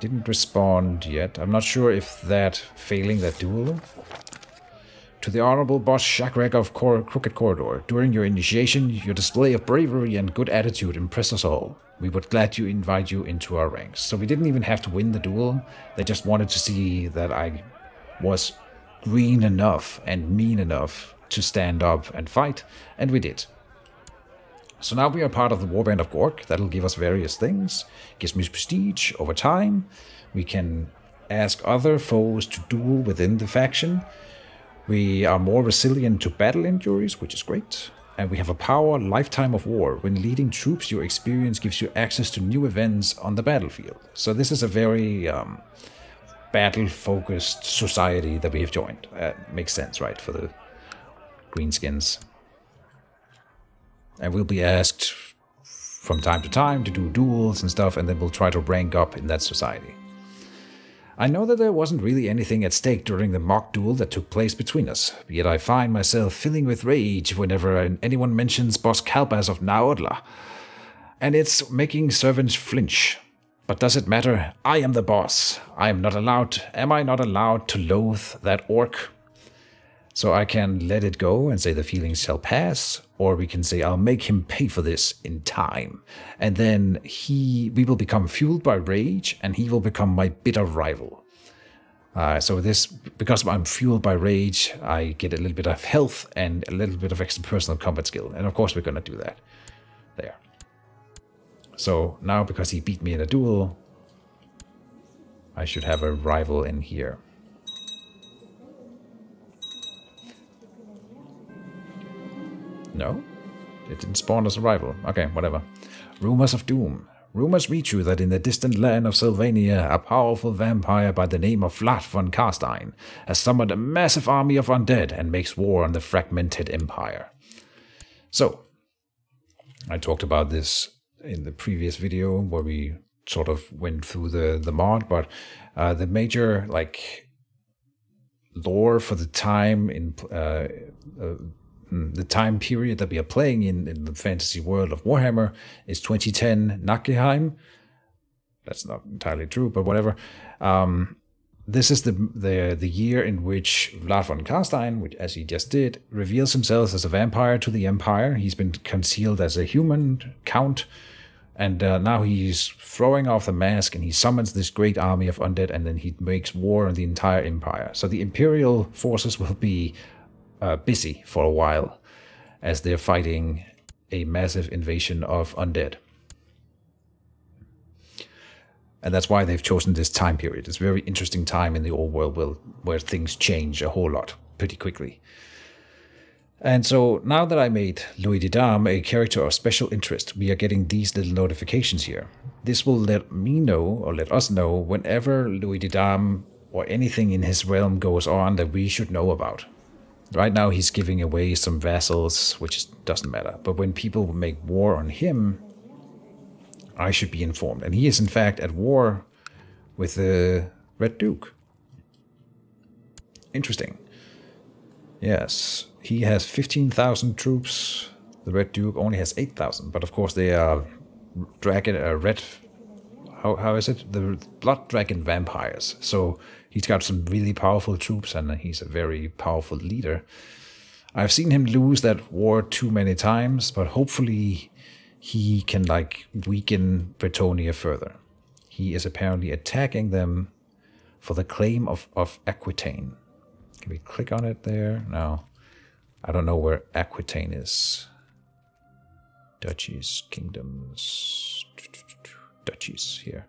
didn't respond yet. I'm not sure if that failing that duel. To the Honorable Boss Shagrack of Crooked Corridor, during your initiation, your display of bravery and good attitude impressed us all. We would gladly invite you into our ranks. So we didn't even have to win the duel. They just wanted to see that I was green enough and mean enough to stand up and fight, and we did. So now we are part of the Warband of Gork. That'll give us various things. Gives me prestige over time. We can ask other foes to duel within the faction. We are more resilient to battle injuries, which is great. And we have a power lifetime of war. When leading troops, your experience gives you access to new events on the battlefield. So this is a very battle-focused society that we have joined. Makes sense, right, for the greenskins. And we'll be asked from time to time to do duels and stuff, and then we'll try to rank up in that society. I know that there wasn't really anything at stake during the mock duel that took place between us, yet I find myself filling with rage whenever anyone mentions Boss Kalbas of Naodla, and it's making servants flinch. But does it matter? I am the boss. Am I not allowed to loathe that orc? So I can let it go and say the feelings shall pass, or we can say I'll make him pay for this in time. And then we will become fueled by rage, and he will become my bitter rival. So this, because I'm fueled by rage, I get a little bit of health and a little bit of extra personal combat skill. And of course we're going to do that. There. So now, because he beat me in a duel, I should have a rival in here. No? It didn't spawn as a rival. Okay, whatever. Rumors of doom. Rumors reach you that in the distant land of Sylvania, a powerful vampire by the name of Vlad von Karstein has summoned a massive army of undead and makes war on the fragmented empire. So, I talked about this in the previous video where we sort of went through the mod, but the major, like, lore for the time in the time period that we are playing in the fantasy world of Warhammer is 2010 Nachtgeheim. That's not entirely true, but whatever. This is the year in which Vlad von Karstein, which, as he just did, reveals himself as a vampire to the Empire. He's been concealed as a human count, and now he's throwing off the mask and he summons this great army of undead, and then he makes war on the entire Empire. So the Imperial forces will be busy for a while as they're fighting a massive invasion of undead. And that's why they've chosen this time period. It's a very interesting time in the old world where things change a whole lot pretty quickly. And so now that I made Louis de Dame a character of special interest, we are getting these little notifications here. This will let me know, or let us know, whenever Louis de Dame or anything in his realm goes on that we should know about. Right now he's giving away some vassals, which doesn't matter. But when people make war on him, I should be informed. And he is in fact at war with the Red Duke. Interesting. Yes, he has 15,000 troops. The Red Duke only has 8,000. But of course they are how is it? The Blood Dragon vampires. So he's got some really powerful troops, and he's a very powerful leader. I've seen him lose that war too many times, but hopefully he can, like, weaken Brettonia further. He is apparently attacking them for the claim of Aquitaine. Can we click on it there? No. I don't know where Aquitaine is. Duchies, kingdoms, duchies here.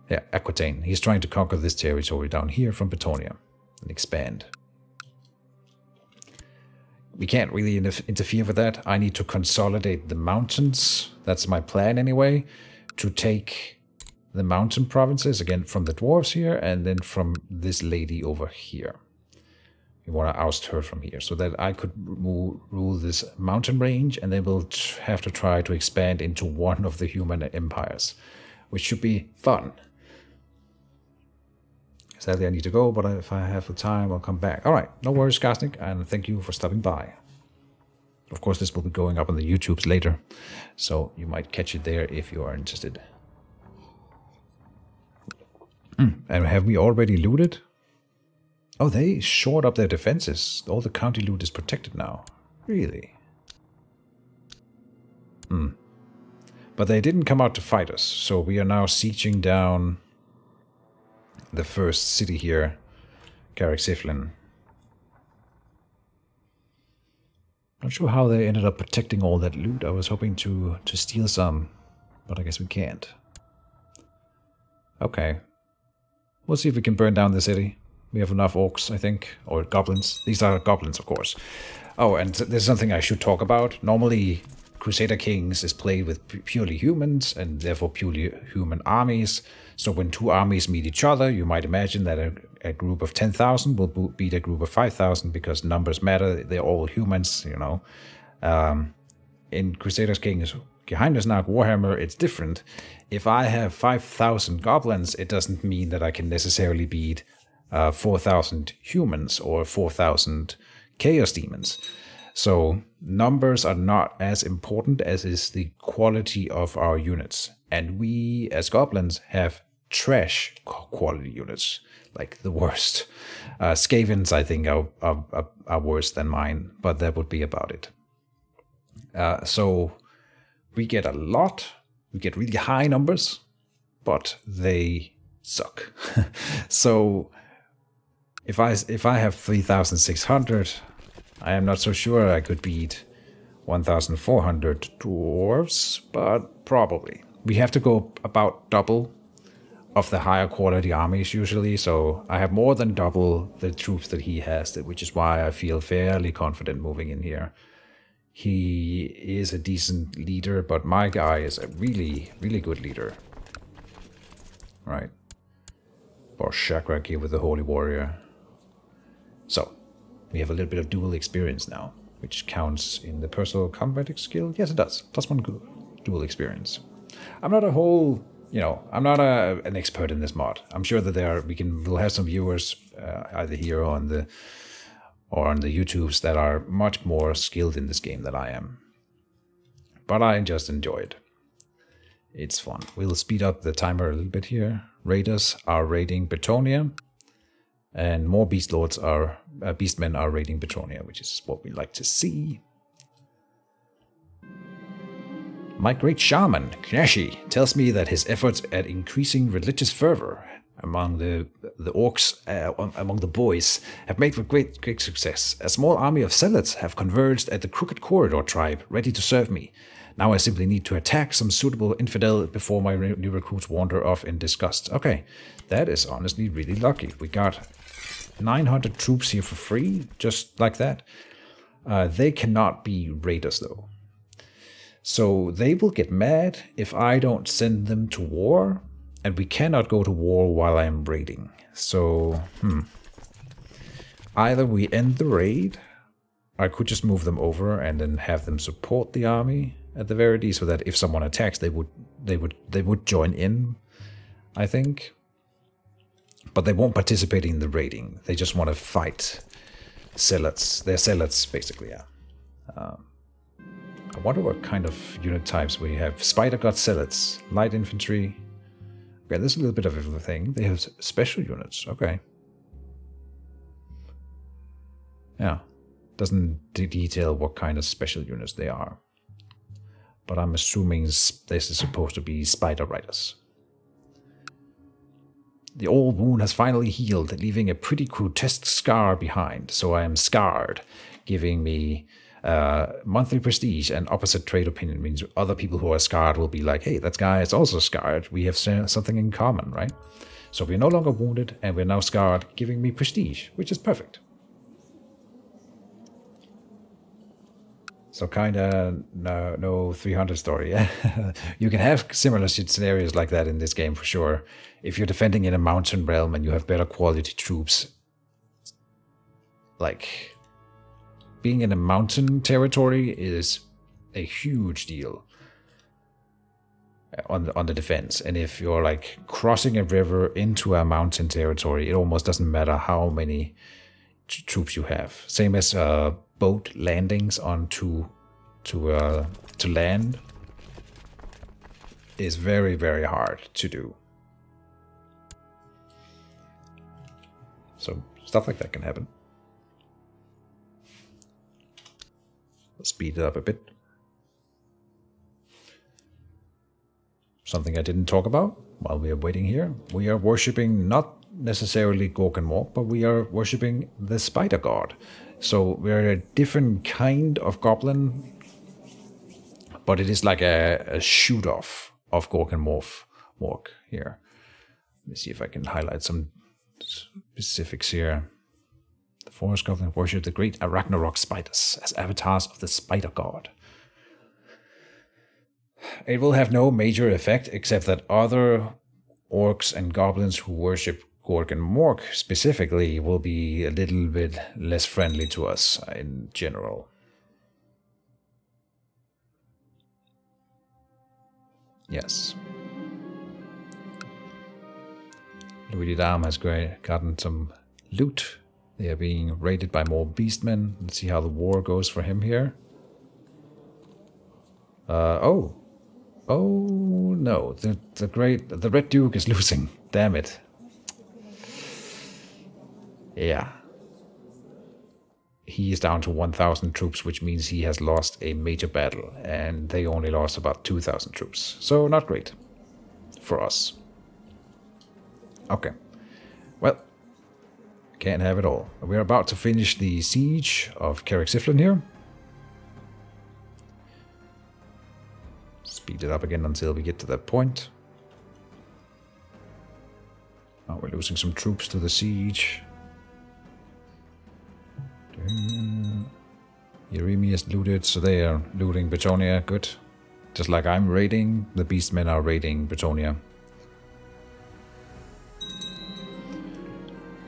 Yeah, Aquitaine. He's trying to conquer this territory down here from Brettonia and expand. We can't really interfere with that. I need to consolidate the mountains. That's my plan anyway. To take the mountain provinces, again, from the dwarves here, and then from this lady over here. We want to oust her from here so that I could rule this mountain range, and then we'll have to try to expand into one of the human empires, which should be fun. Sadly, I need to go, but if I have the time, I'll come back. All right, no worries, Skasnik, and thank you for stopping by. Of course, this will be going up on the YouTubes later, so you might catch it there if you are interested. And have we already looted? Oh, they shored up their defenses. All the county loot is protected now. Really? But they didn't come out to fight us, so we are now sieging down the first city here, Carrick-Siflin. Not sure how they ended up protecting all that loot. I was hoping to steal some, but I guess we can't. Okay. We'll see if we can burn down the city. We have enough orcs, I think, or goblins. These are goblins, of course. Oh, and there's something I should talk about. Normally, Crusader Kings is played with purely humans, and therefore purely human armies. So when two armies meet each other, you might imagine that a group of 10,000 will beat a group of 5,000 because numbers matter. They're all humans, you know. In Crusader Kings, Geheimnisnacht, Warhammer, it's different. If I have 5,000 goblins, it doesn't mean that I can necessarily beat 4,000 humans or 4,000 chaos demons. So numbers are not as important as is the quality of our units. And we, as goblins, have trash quality units, like the worst. Skavens, I think, are worse than mine, but that would be about it. So we get a lot. We get really high numbers, but they suck. So if I have 3,600, I am not so sure I could beat 1,400 dwarves, but probably. We have to go about double of the higher quality armies usually, so I have more than double the troops that he has, which is why I feel fairly confident moving in here. He is a decent leader, but my guy is a really, really good leader. Right. Or Shagrack here with the Holy Warrior. So, we have a little bit of dual experience now, which counts in the personal combat skill. Yes, it does. +1 dual experience. I'm not a whole, you know, I'm not an expert in this mod. I'm sure that we'll have some viewers either here or on the YouTubes that are much more skilled in this game than I am. But I just enjoy it. It's fun. We'll speed up the timer a little bit here. Raiders are raiding Brettonia, and more beastmen are raiding Brettonia, which is what we like to see. My great shaman, Knashi, tells me that his efforts at increasing religious fervor among the orcs, among the boys, have made for great success. A small army of zealots have converged at the Crooked Corridor tribe, ready to serve me. Now I simply need to attack some suitable infidel before my new recruits wander off in disgust. Okay, that is honestly really lucky. We got 900 troops here for free, just like that. They cannot be raiders, though. So they will get mad if I don't send them to war, and we cannot go to war while I'm raiding. So, either we end the raid, I could just move them over and then have them support the army at the very least, so that if someone attacks, they would join in, I think. But they won't participate in the raiding. They just want to fight zealots. They're zealots, basically, yeah. I wonder what kind of unit types we have. Spider God zealots, light infantry. Okay, there's a little bit of everything. They have special units. Okay. Yeah. Doesn't detail what kind of special units they are. But I'm assuming this is supposed to be spider riders. The old wound has finally healed, leaving a pretty grotesque scar behind. So I am scarred, giving me monthly prestige, and opposite trade opinion means other people who are scarred will be like, hey, that guy is also scarred. We have something in common, right? So we're no longer wounded, and we're now scarred, giving me prestige, which is perfect. So kind of no 300 story. You can have similar scenarios like that in this game for sure. If you're defending in a mountain realm and you have better quality troops, like being in a mountain territory is a huge deal on the defense. And if you're like crossing a river into a mountain territory, it almost doesn't matter how many troops you have. Same as boat landings onto to land is very, very hard to do. So stuff like that can happen. Let's speed it up a bit. Something I didn't talk about while we are waiting here. We are worshipping not necessarily Gork and Mork, but we are worshipping the spider god. So we're a different kind of goblin, but it is like a shoot-off of Gork and Mork here. Let me see if I can highlight some specifics here. The forest goblin worship the great Ragnarok spiders as avatars of the spider god. It will have no major effect except that other orcs and goblins who worship Gork and Mork specifically will be a little bit less friendly to us in general. Yes. Louis Dam has gotten some loot. They are being raided by more beastmen. Let's see how the war goes for him here. Oh no, the Red Duke is losing. Damn it. Yeah. He is down to 1,000 troops, which means he has lost a major battle, and they only lost about 2,000 troops. So not great for us. Okay. Well, can't have it all. We're about to finish the siege of Carrick-Siflin here. Speed it up again until we get to that point. Oh, we're losing some troops to the siege. Yeremi is looted, so they are looting Brettonia. Good. Just like I'm raiding, the beastmen are raiding Brettonia.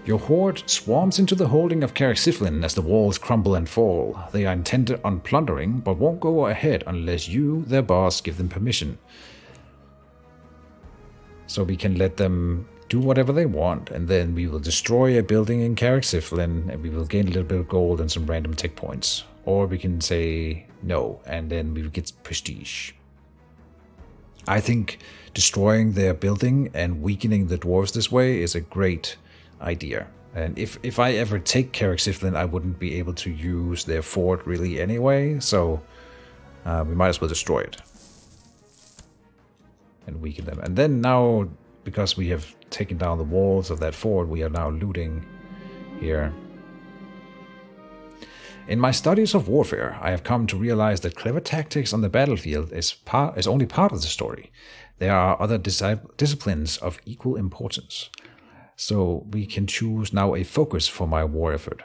Your horde swarms into the holding of Carrick-Siflin as the walls crumble and fall. They are intent on plundering, but won't go ahead unless you, their boss, give them permission. So we can let them do whatever they want, and then we will destroy a building in Carrick-Siflin, and we will gain a little bit of gold and some random tech points. Or we can say no, and then we will get prestige. I think destroying their building and weakening the dwarves this way is a great idea. And if I ever take Carrick-Siflin, I wouldn't be able to use their fort really anyway, so we might as well destroy it. And weaken them. And then now, because we have taken down the walls of that fort, we are now looting here. In my studies of warfare, I have come to realize that clever tactics on the battlefield is only part of the story. There are other disciplines of equal importance. So we can choose now a focus for my war effort.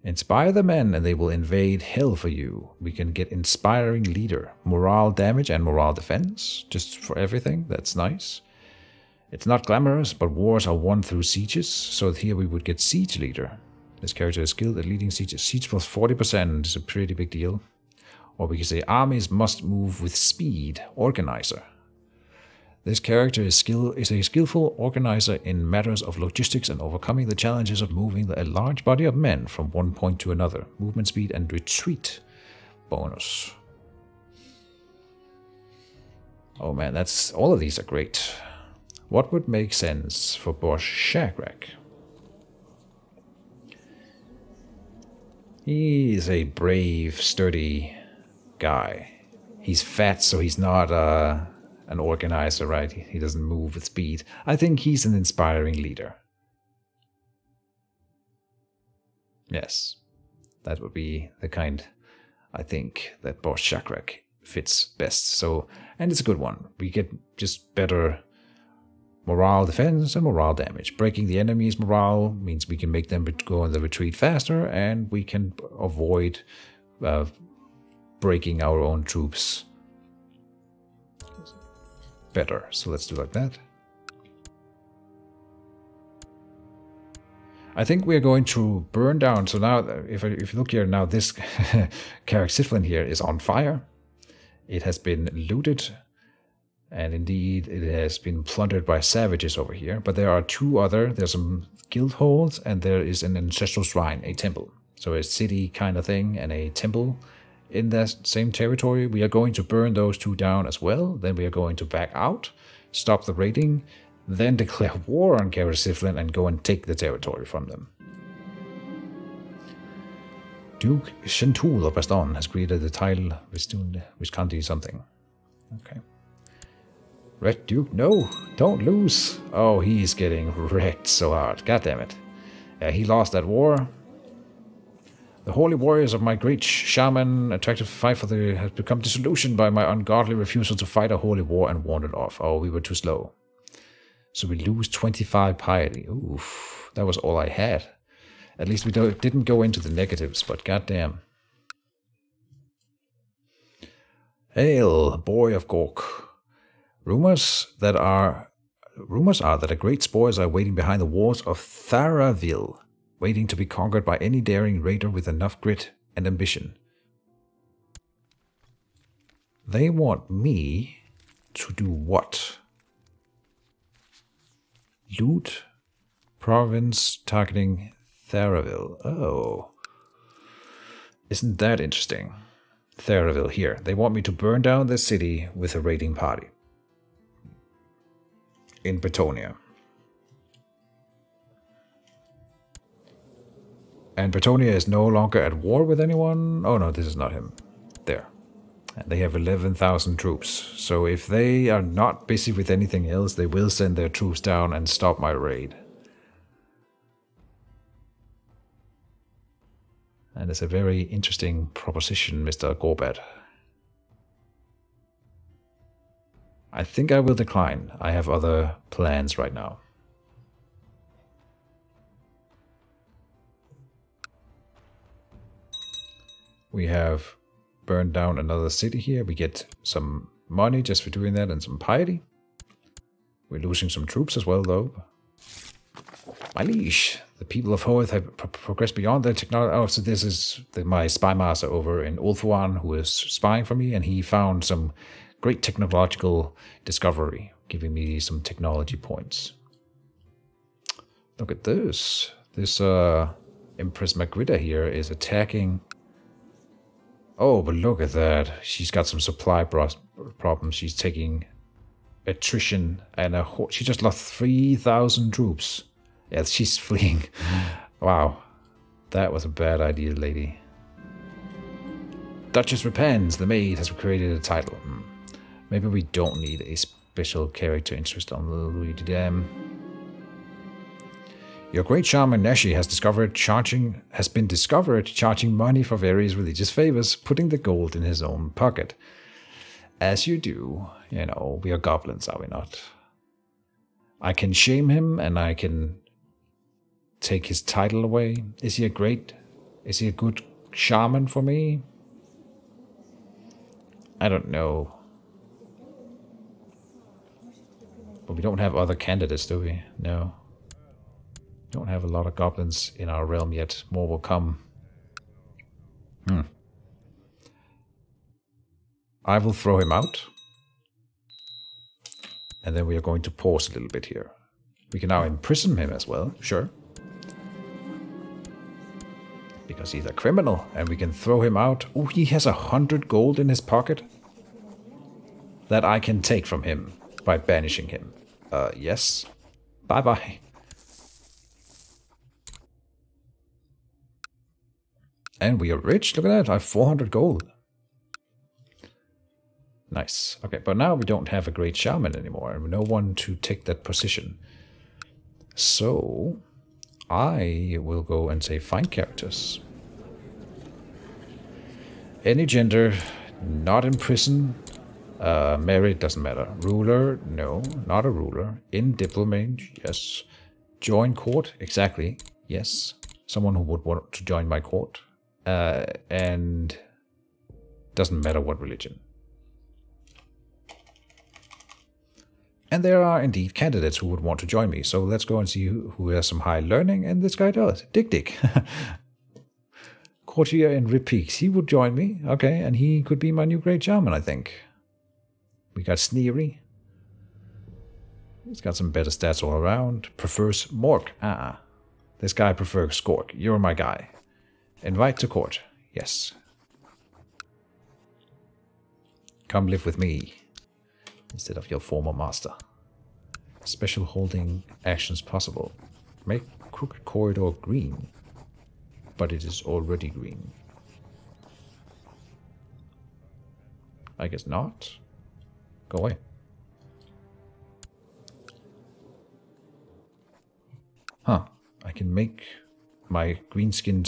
Inspire the men and they will invade hell for you. We can get inspiring leader, morale damage and morale defense, just for everything. That's nice. It's not glamorous, but wars are won through sieges, so here we would get siege leader. This character is skilled at leading sieges. Siege plus 40% is a pretty big deal. Or we can say armies must move with speed, organizer. This character is a skillful organizer in matters of logistics and overcoming the challenges of moving a large body of men from one point to another. Movement speed and retreat bonus. Oh man, all of these are great. What would make sense for boss Shagrack? He is a brave, sturdy guy. He's fat, so he's not an organizer, right? He doesn't move with speed. I think he's an inspiring leader. Yes, that would be the kind, I think, that boss Shagrack fits best. So, and it's a good one. We get just better morale defense and morale damage. Breaking the enemy's morale means we can make them go on the retreat faster, and we can avoid breaking our own troops better. So let's do like that. I think we are going to burn down. So now, if you look here, now this Carrick-Siflin here is on fire. It has been looted, and indeed it has been plundered by savages over here. But there are there's some guild halls, and there is an ancestral shrine, a temple. So a city kind of thing, and a temple in that same territory. We are going to burn those two down as well. Then we are going to back out, stop the raiding, then declare war on Caer-Siflin and go and take the territory from them. Duke Shentul of Baston has created the title Visconti something. Okay. Red Duke, no, don't lose. Oh, he's getting wrecked so hard. God damn it. Yeah, he lost that war. The holy warriors of my great shaman attractive fight for the has become disillusioned by my ungodly refusal to fight a holy war and wandered off. Oh, we were too slow. So we lose 25 piety. Oof, that was all I had. At least we didn't go into the negatives, but goddamn. Hail, boy of Gork. Rumors are that great spoils are waiting behind the walls of Tharaville, waiting to be conquered by any daring raider with enough grit and ambition. They want me to do what? Loot province targeting Tharaville. Oh. Isn't that interesting? Tharaville here. They want me to burn down the city with a raiding party. In Brettonia. And Brettonia is no longer at war with anyone. Oh no, this is not him. There. And they have 11,000 troops. So if they are not busy with anything else, they will send their troops down and stop my raid. And it's a very interesting proposition, Mr. Gorbat. I think I will decline. I have other plans right now. We have burned down another city here. We get some money just for doing that and some piety. We're losing some troops as well, though. My liege, the people of Hoeth have progressed beyond their technology. Oh, so this is my spy master over in Ulthuan who is spying for me, and he found some great technological discovery, giving me some technology points. Look at this. This Empress Magritta here is attacking. Oh, but look at that. She's got some supply problems. She's taking attrition and she just lost 3,000 troops. Yeah, she's fleeing. Wow. That was a bad idea, lady. Duchess Repens, the maid, has created a title. Maybe we don't need a special character interest on Louis Didam. Your great shaman Nashi has been discovered charging money for various religious favors, putting the gold in his own pocket. As you do, you know, we are goblins, are we not? I can shame him and I can take his title away. Is he a good shaman for me? I don't know. But we don't have other candidates, do we? No. Don't have a lot of goblins in our realm yet. More will come. I will throw him out. And then we are going to pause a little bit here. We can now imprison him as well, sure. Because he's a criminal, and we can throw him out. Oh, he has 100 gold in his pocket. That I can take from him by banishing him. Yes. Bye-bye. And we are rich. Look at that. I have 400 gold. Nice. Okay, but now we don't have a great shaman anymore. And no one to take that position. So, I will go and say find characters. Any gender, not in prison. Married, doesn't matter. Ruler, no, not a ruler. In diplomat, yes. Join court, exactly, yes. Someone who would want to join my court. And doesn't matter what religion. And there are indeed candidates who would want to join me. So let's go and see who has some high learning. And this guy does. Dick. Courtier in Repeaks. He would join me. Okay, and he could be my new great shaman, I think. We got Sneery. He's got some better stats all around. Prefers Mork. This guy prefers Gork. You're my guy. Invite to court. Yes. Come live with me instead of your former master. Special holding actions possible. Make crooked corridor green. But it is already green. I guess not. Go away. Huh. I can make my greenskin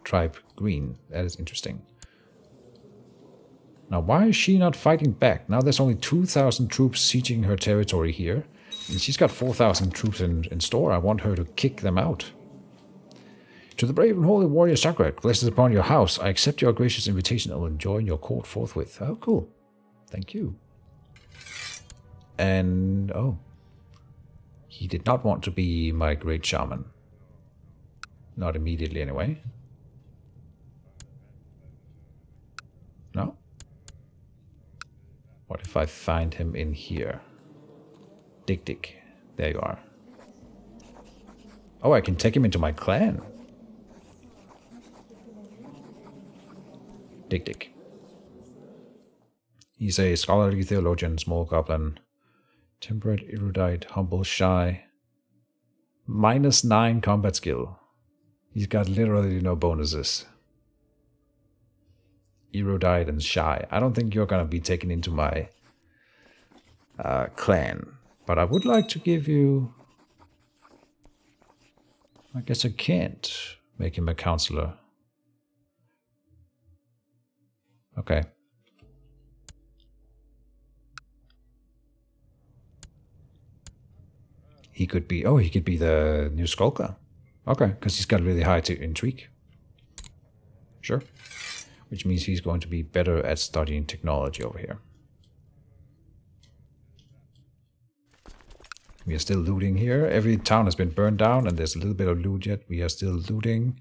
tribe green. That is interesting. Now, why is she not fighting back? Now there's only 2,000 troops sieging her territory here. And she's got 4,000 troops in store. I want her to kick them out. To the brave and holy warrior Shagrack, blessed upon your house, I accept your gracious invitation and will join your court forthwith. Oh, cool. Thank you. And, oh. He did not want to be my great shaman. Not immediately, anyway. No? What if I find him in here? Dick. There you are. Oh, I can take him into my clan. Dick. He's a scholarly theologian, small goblin. Temperate, erudite, humble, shy. -9 combat skill. He's got literally no bonuses. Erudite and shy. I don't think you're gonna be taken into my clan. But I would like to give you... I guess I can't make him a counselor. Okay. He could be... Oh, he could be the new Skulker. Okay, because he's got really high intrigue. Sure. Which means he's going to be better at studying technology over here. We are still looting here. Every town has been burned down and there's a little bit of loot yet. We are still looting.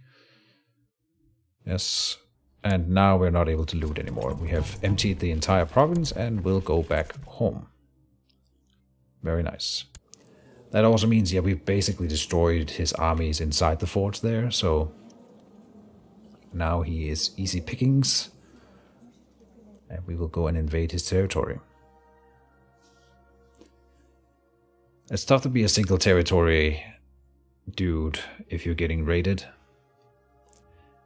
Yes. And now we're not able to loot anymore. We have emptied the entire province and will go back home. Very nice. That also means, yeah, we've basically destroyed his armies inside the forts there, so now he is easy pickings. And we will go and invade his territory. It's tough to be a single territory dude if you're getting raided.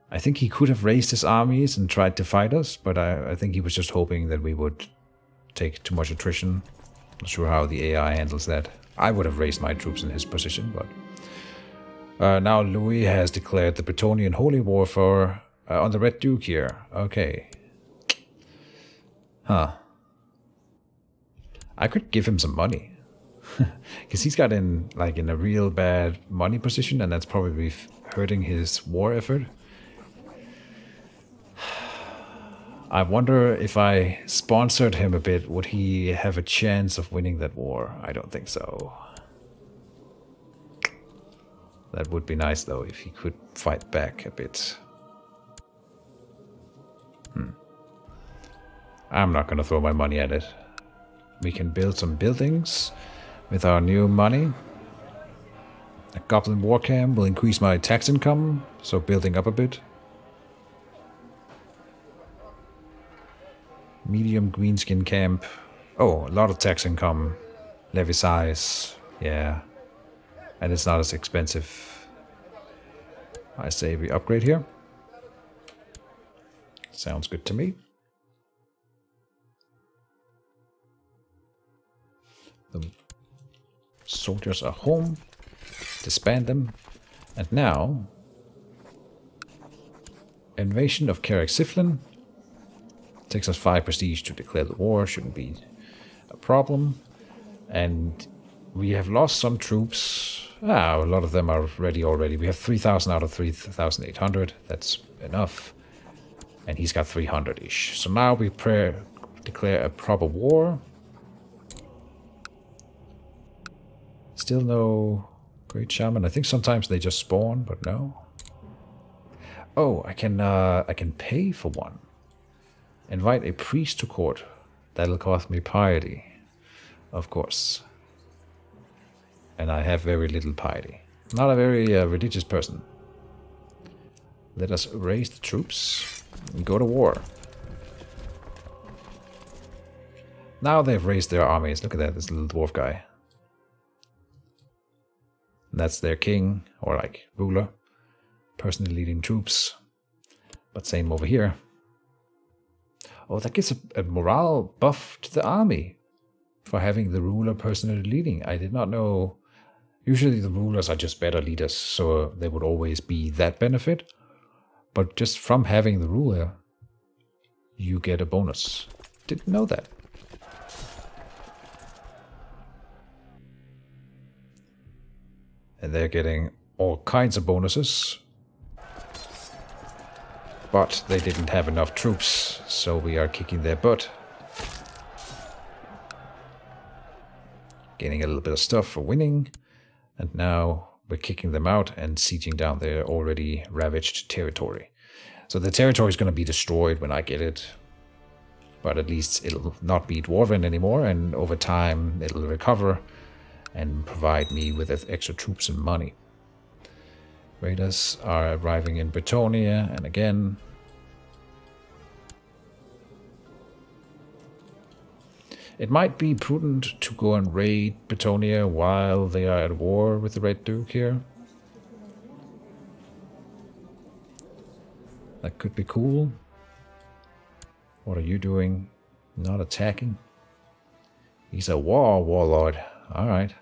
I think he could have raised his armies and tried to fight us, but I think he was just hoping that we would take too much attrition. Not sure how the AI handles that. I would have raised my troops in his position, but... now Louis has declared the Brettonian Holy War for... on the Red Duke here. Okay. Huh. I could give him some money. Because he's got in a real bad money position, and that's probably hurting his war effort. I wonder if I sponsored him a bit, would he have a chance of winning that war? I don't think so. That would be nice, though, if he could fight back a bit. I'm not going to throw my money at it. We can build some buildings with our new money. A goblin war camp will increase my tax income, so building up a bit. Medium greenskin camp. Oh, a lot of tax income. Levy size. Yeah. And it's not as expensive. I say we upgrade here. Sounds good to me. The soldiers are home. Disband them. And now... Invasion of Carrick-Siflin. Takes us 5 prestige to declare the war. Shouldn't be a problem. And we have lost some troops. A lot of them are ready already. We have 3,000 out of 3,800. That's enough. And he's got 300-ish. So now we declare a proper war. Still no great shaman. I think sometimes they just spawn, but no. Oh, I can pay for one. Invite a priest to court. That'll cost me piety. Of course. And I have very little piety. Not a very religious person. Let us raise the troops and go to war. Now they've raised their armies. Look at that, this little dwarf guy. And that's their king, or like ruler, personally leading troops. But same over here. Oh, that gives a morale buff to the army for having the ruler personally leading. I did not know. Usually the rulers are just better leaders, so there would always be that benefit. But just from having the ruler, you get a bonus. Didn't know that. And they're getting all kinds of bonuses. But they didn't have enough troops, so we are kicking their butt. Getting a little bit of stuff for winning. And now we're kicking them out and sieging down their already ravaged territory. So the territory is going to be destroyed when I get it. But at least it'll not be dwarven anymore, and over time it'll recover and provide me with extra troops and money. Raiders are arriving in Brettonia, and again, it might be prudent to go and raid Brettonia while they are at war with the Red Duke here. That could be cool. What are you doing? Not attacking? He's a warlord. Alright.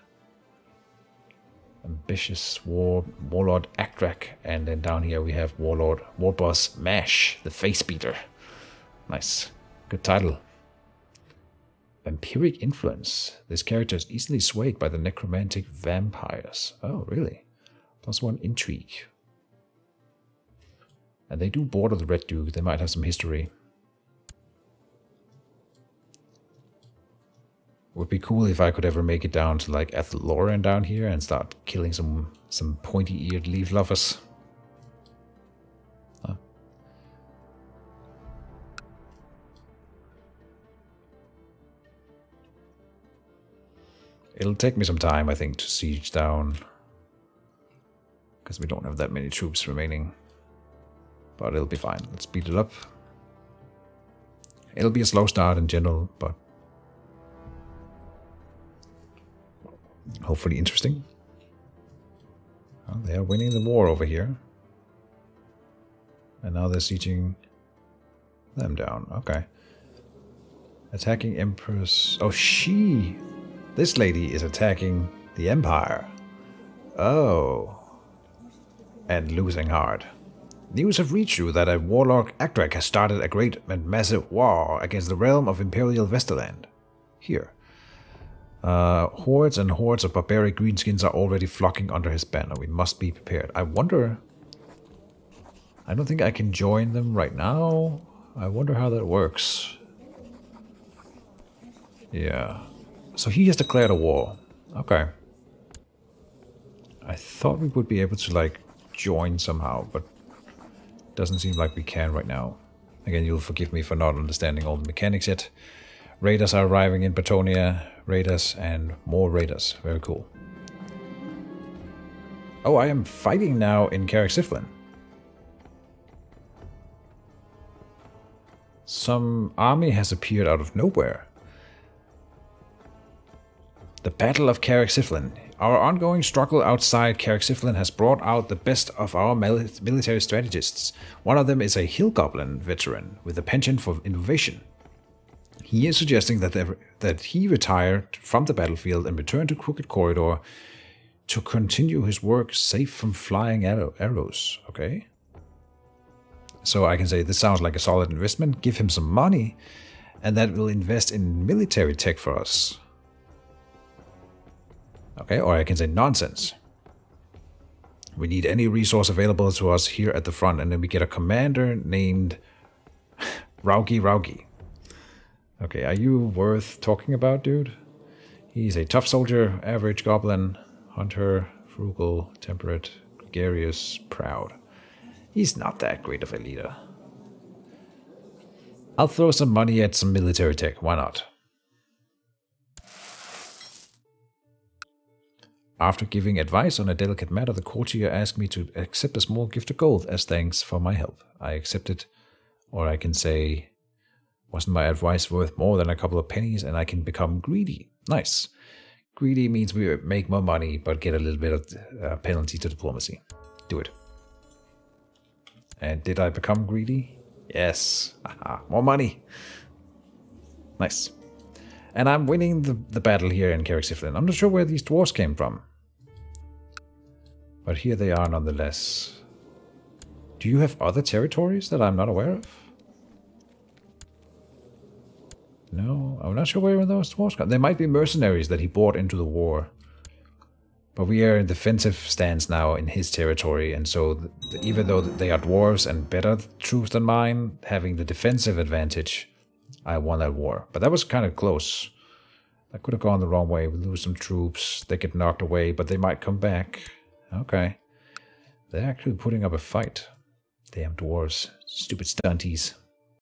Ambitious warlord Shagrack, and then down here we have Warboss Mash, the face beater. Nice. Good title. Vampiric influence. This character is easily swayed by the necromantic vampires. Oh, really? +1 intrigue. And they do border the Red Duke. They might have some history. Would be cool if I could ever make it down to like Athelloran down here and start killing some pointy-eared leaf lovers. Huh. It'll take me some time, I think, to siege down, because we don't have that many troops remaining. But it'll be fine. Let's speed it up. It'll be a slow start in general, but hopefully interesting. Well, they are winning the war over here. And now they're sieging them down. Okay. Attacking Empress. Oh, this lady is attacking the Empire. Oh. And losing hard. News have reached you that a warlock Shagrack has started a great and massive war against the realm of Imperial Vesterland. Here. Hordes and hordes of barbaric greenskins are already flocking under his banner. We must be prepared. I wonder... I don't think I can join them right now. I wonder how that works. Yeah. So he has declared a war. Okay. I thought we would be able to, like, join somehow, but doesn't seem like we can right now. Again, you'll forgive me for not understanding all the mechanics yet. Raiders are arriving in Brettonia. Raiders and more raiders. Very cool. Oh, I am fighting now in Carrick-Siflin. Some army has appeared out of nowhere. The Battle of Carrick-Siflin. Our ongoing struggle outside Carrick-Siflin has brought out the best of our military strategists. One of them is a hill goblin veteran with a penchant for innovation. He is suggesting that he retire from the battlefield and return to Crooked Corridor to continue his work safe from flying arrows. Okay. So I can say this sounds like a solid investment. Give him some money, and that will invest in military tech for us. Okay, or I can say nonsense. We need any resource available to us here at the front, and then we get a commander named Raugi. Okay, are you worth talking about, dude? He's a tough soldier, average goblin, hunter, frugal, temperate, gregarious, proud. He's not that great of a leader. I'll throw some money at some military tech, why not? After giving advice on a delicate matter, the courtier asked me to accept a small gift of gold as thanks for my help. I accepted, or I can say, wasn't my advice worth more than a couple of pennies and I can become greedy? Nice. Greedy means we make more money, but get a little bit of penalty to diplomacy. Do it. And did I become greedy? Yes. Aha, more money. Nice. And I'm winning the battle here in Carrick-Siflin. I'm not sure where these dwarves came from. But here they are nonetheless. Do you have other territories that I'm not aware of? No, I'm not sure where those dwarves come. They might be mercenaries that he brought into the war. But we are in defensive stance now in his territory, and so even though they are dwarves and better troops than mine, having the defensive advantage, I won that war. But that was kind of close. That could have gone the wrong way. We lose some troops, they get knocked away, but they might come back. Okay. They're actually putting up a fight. Damn dwarves. Stupid stunties.